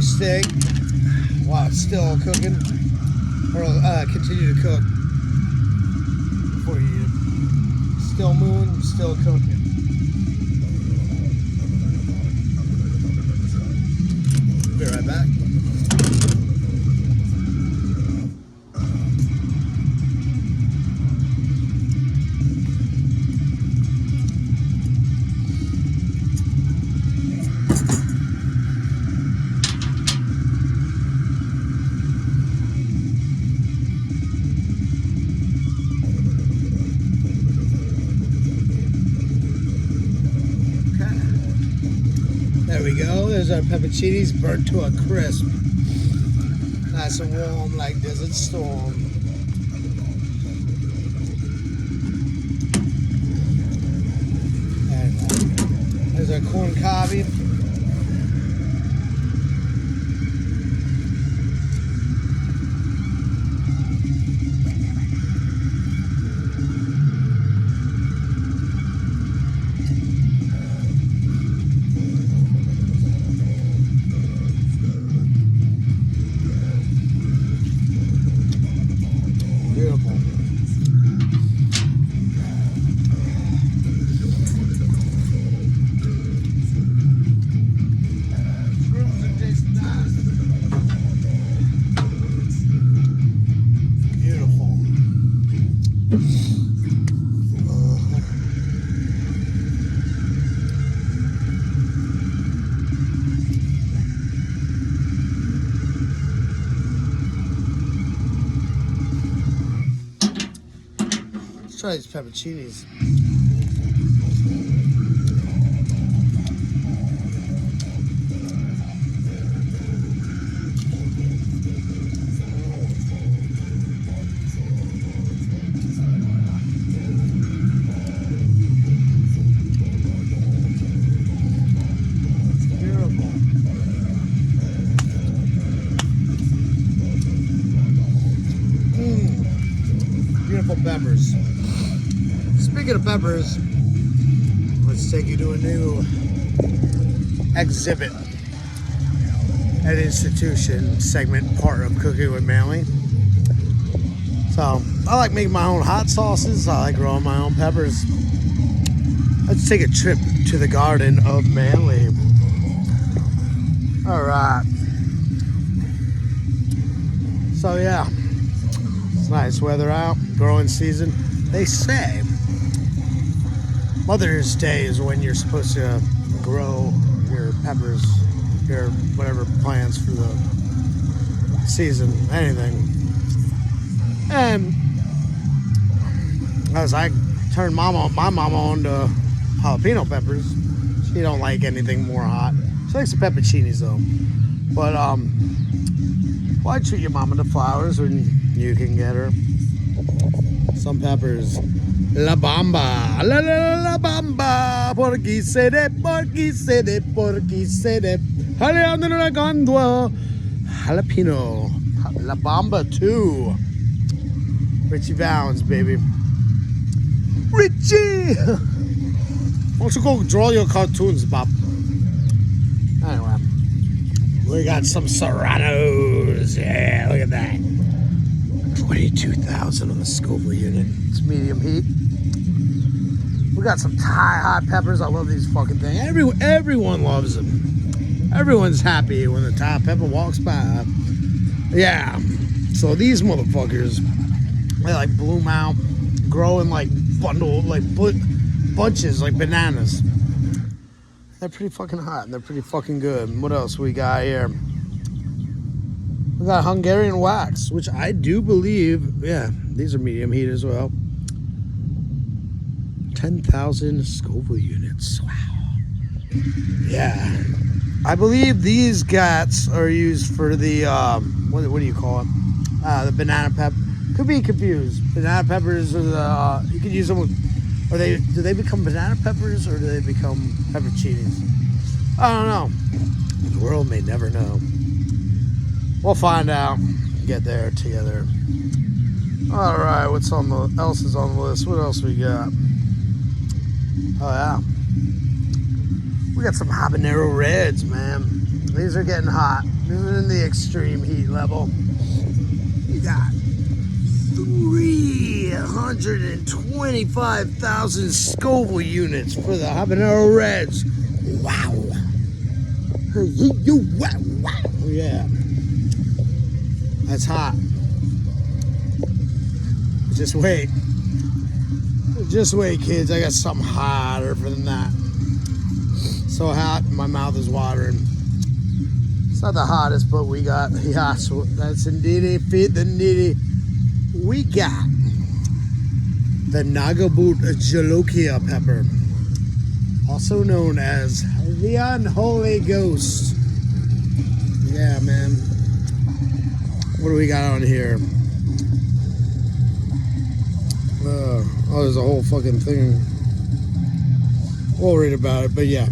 your steak while it's still cooking, or continue to cook before you eat it. Still moving, still cooking. Be right back. There we go. There's our pepperoncinis burnt to a crisp. Nice and warm like Desert Storm. And there's our corn cobby. Beautiful. Beautiful. Let's try these pepperoncinis. Beautiful peppers. Speaking of peppers, let's take you to a new exhibit at Institution segment, part of Cooking with Manley. So I like making my own hot sauces. I like growing my own peppers. Let's take a trip to the garden of Manley. All right. So yeah, it's nice weather out, growing season. They say Mother's Day is when you're supposed to grow your peppers, your whatever plants for the season, anything. And as I turned my mama on to jalapeno peppers, she don't like anything more hot. She likes the pepperoncinis though. But why treat your mama to flowers when you can get her some peppers? La bamba, la la la bamba, porky se de, porky se de, porky se de, Alejandro la Gondua, jalapeno, la bamba 2. Richie Valens, baby. Richie! Why don't you go draw your cartoons, Bob? Anyway, we got some serranos. Yeah, look at that. 22,000 on the Scoville unit. It's medium heat. We got some Thai hot peppers. I love these fucking things. Everyone loves them. Everyone's happy when the Thai pepper walks by. Yeah. So these motherfuckers, they like bloom out, grow in like bunches like bananas. They're pretty fucking hot and they're pretty fucking good. What else we got here? We got Hungarian wax, which I do believe, yeah, these are medium heat as well. 10,000 Scoville units. Wow. Yeah. I believe these gats are used for the, what do you call it? The banana pepper. Could be confused. Banana peppers are the, you can use them with, do they become banana peppers or do they become pepperoncinis? I don't know. The world may never know. We'll find out. Get there together. All right, what's on the else is on the list? What else we got? Oh yeah, we got some habanero reds, man. These are getting hot. These are in the extreme heat level. You got 325,000 Scoville units for the habanero reds. Wow. Wow. Yeah. That's hot. Just wait. Just wait, kids. I got something hotter than that. So hot, my mouth is watering. It's not the hottest, but we got, yeah, so that's indeed feed the needy. We got the Nagaboot Jolokia pepper, also known as the Unholy Ghost. Yeah, man. What do we got on here? Oh, there's a whole fucking thing. We'll read about it, but yeah.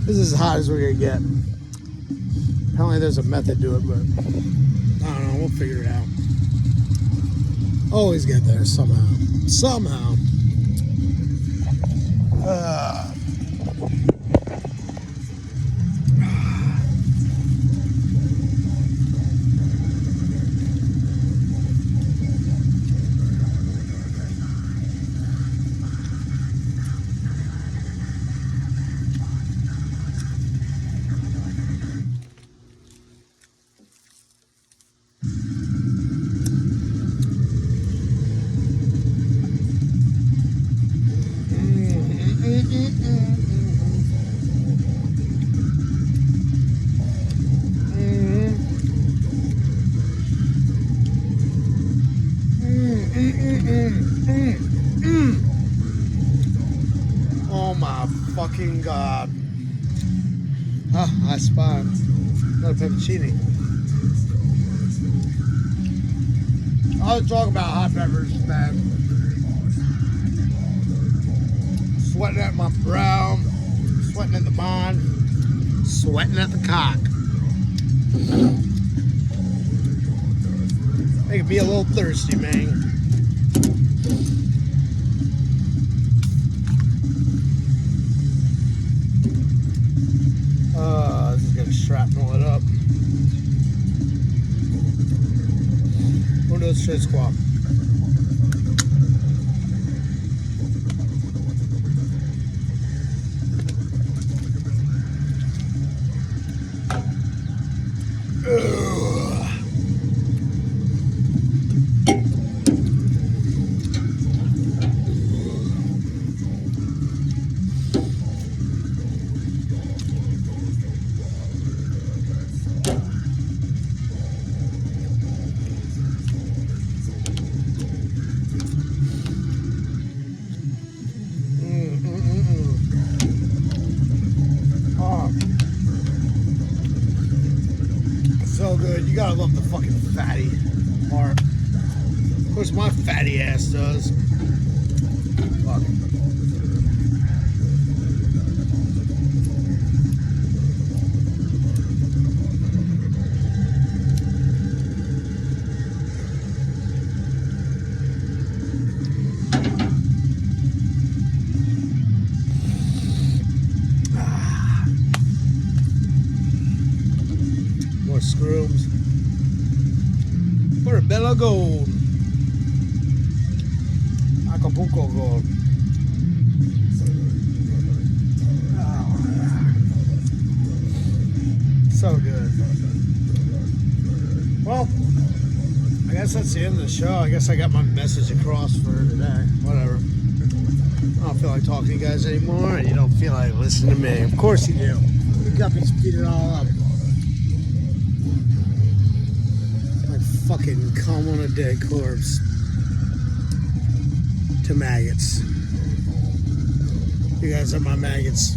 This is as hot as we're gonna get. Apparently there's a method to it, but I don't know, we'll figure it out. Always get there somehow. Somehow. Oh my fucking god. Oh, I spot another peppercini. I was talking about hot peppers, man. Sweating at my brow, sweating at the bond, sweating at the cock. Making me a little thirsty, man. This is gonna shrapnel it up. We'll do a straight squat. So good. You gotta love the fucking fatty part. Of course, my fatty ass does. Fuck. More scrooms. Portobello Gold. Acapulco Gold. Oh, so good. Well, I guess that's the end of the show. I guess I got my message across for today. Whatever. I don't feel like talking to you guys anymore, and you don't feel like listening to me. Of course you do. You got me speed it all up. Fucking cum on a dead corpse to maggots. You guys are my maggots.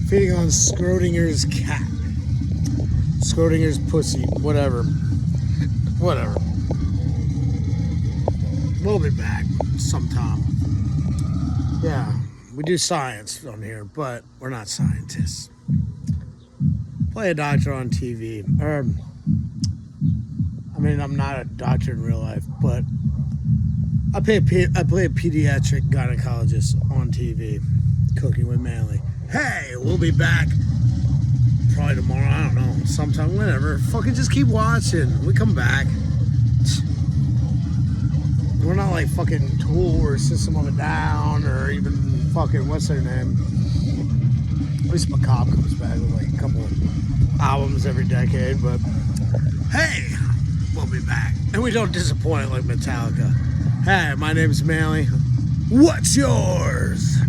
Feeding on Schrodinger's cat. Schrodinger's pussy. Whatever. Whatever. We'll be back sometime. Yeah, we do science on here, but we're not scientists. Play a doctor on TV. I mean, I'm not a doctor in real life, but I play a pediatric gynecologist on TV, Cooking with Manley. Hey, we'll be back probably tomorrow. I don't know, sometime, whenever. Fucking just keep watching. We come back. We're not like fucking Tool or System of a Down or even fucking, what's their name? At least Macabre comes back with like a couple albums every decade, but hey, we'll be back. And we don't disappoint like Metallica. Hey, my name's Manley. What's yours?